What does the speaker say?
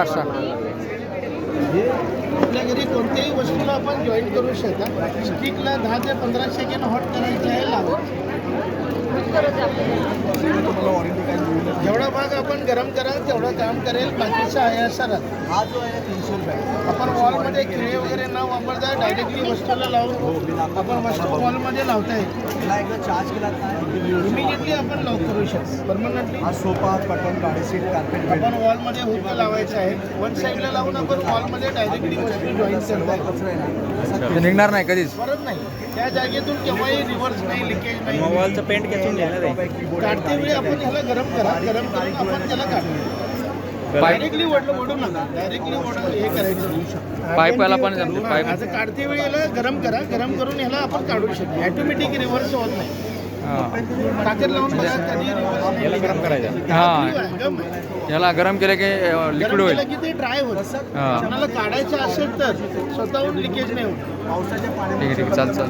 अशा आपल्या घरी कोणत्याही वस्तूला आपण जॉईन करू शकता. स्टिकला 10 ते 15 सेकंड हॉट करायचं आहे लावून. जेवढा भाग आपण गरम कराल तेवढं काम करेल. बाकीचं आहे असा राहत. हा जो आहे 300 रुपये. आपण वॉलमध्ये खिळे वगैरे न वापरता डायरेक्टली वस्तूला लावून आपण वस्तू वॉलमध्ये लावता येईल. त्याला एकदा चार्ज केला इमिजिएटली आपण लॉक करू शकतो परमनंटली. हा सोफा कटन गाडी सीट कार्पेट आपण वॉलमध्ये हुक लावायचं आहे. वन साईडला लावून आपण वॉलमध्ये डायरेक्टली वस्तू जॉईन करता येईल. कचरा आहे ना ते निघणार नाही कधीच. परत नाही त्या जागेतून केव्हाही रिव्हर्स नाही, लिकेज नाही. मोबाईलचं पेंट खेचून घेणार आहे. काढते वेळी आपण ह्याला गरम करा. गरम करून आपण त्याला काढू. डायरेक्टली ओढू नका. डायरेक्ली हे करायचं. पाईपाला पण जमते, पाईप. आता काढते वेळी याला गरम करा. गरम करून ह्याला आपण काढू शकतो. ऑटोमॅटिक रिव्हर्स होत नाही. टाकर लावून बघा कधी रिव्हर्स गरम करायचं. हां याला गरम केलं की लिक्विड होईल. की ते ड्राय होतं. हां कोणाला काढायचं असेल तर स्वतःहून लिकेज नाही होत. पावसाच्या ठीक आहे चाल चाल.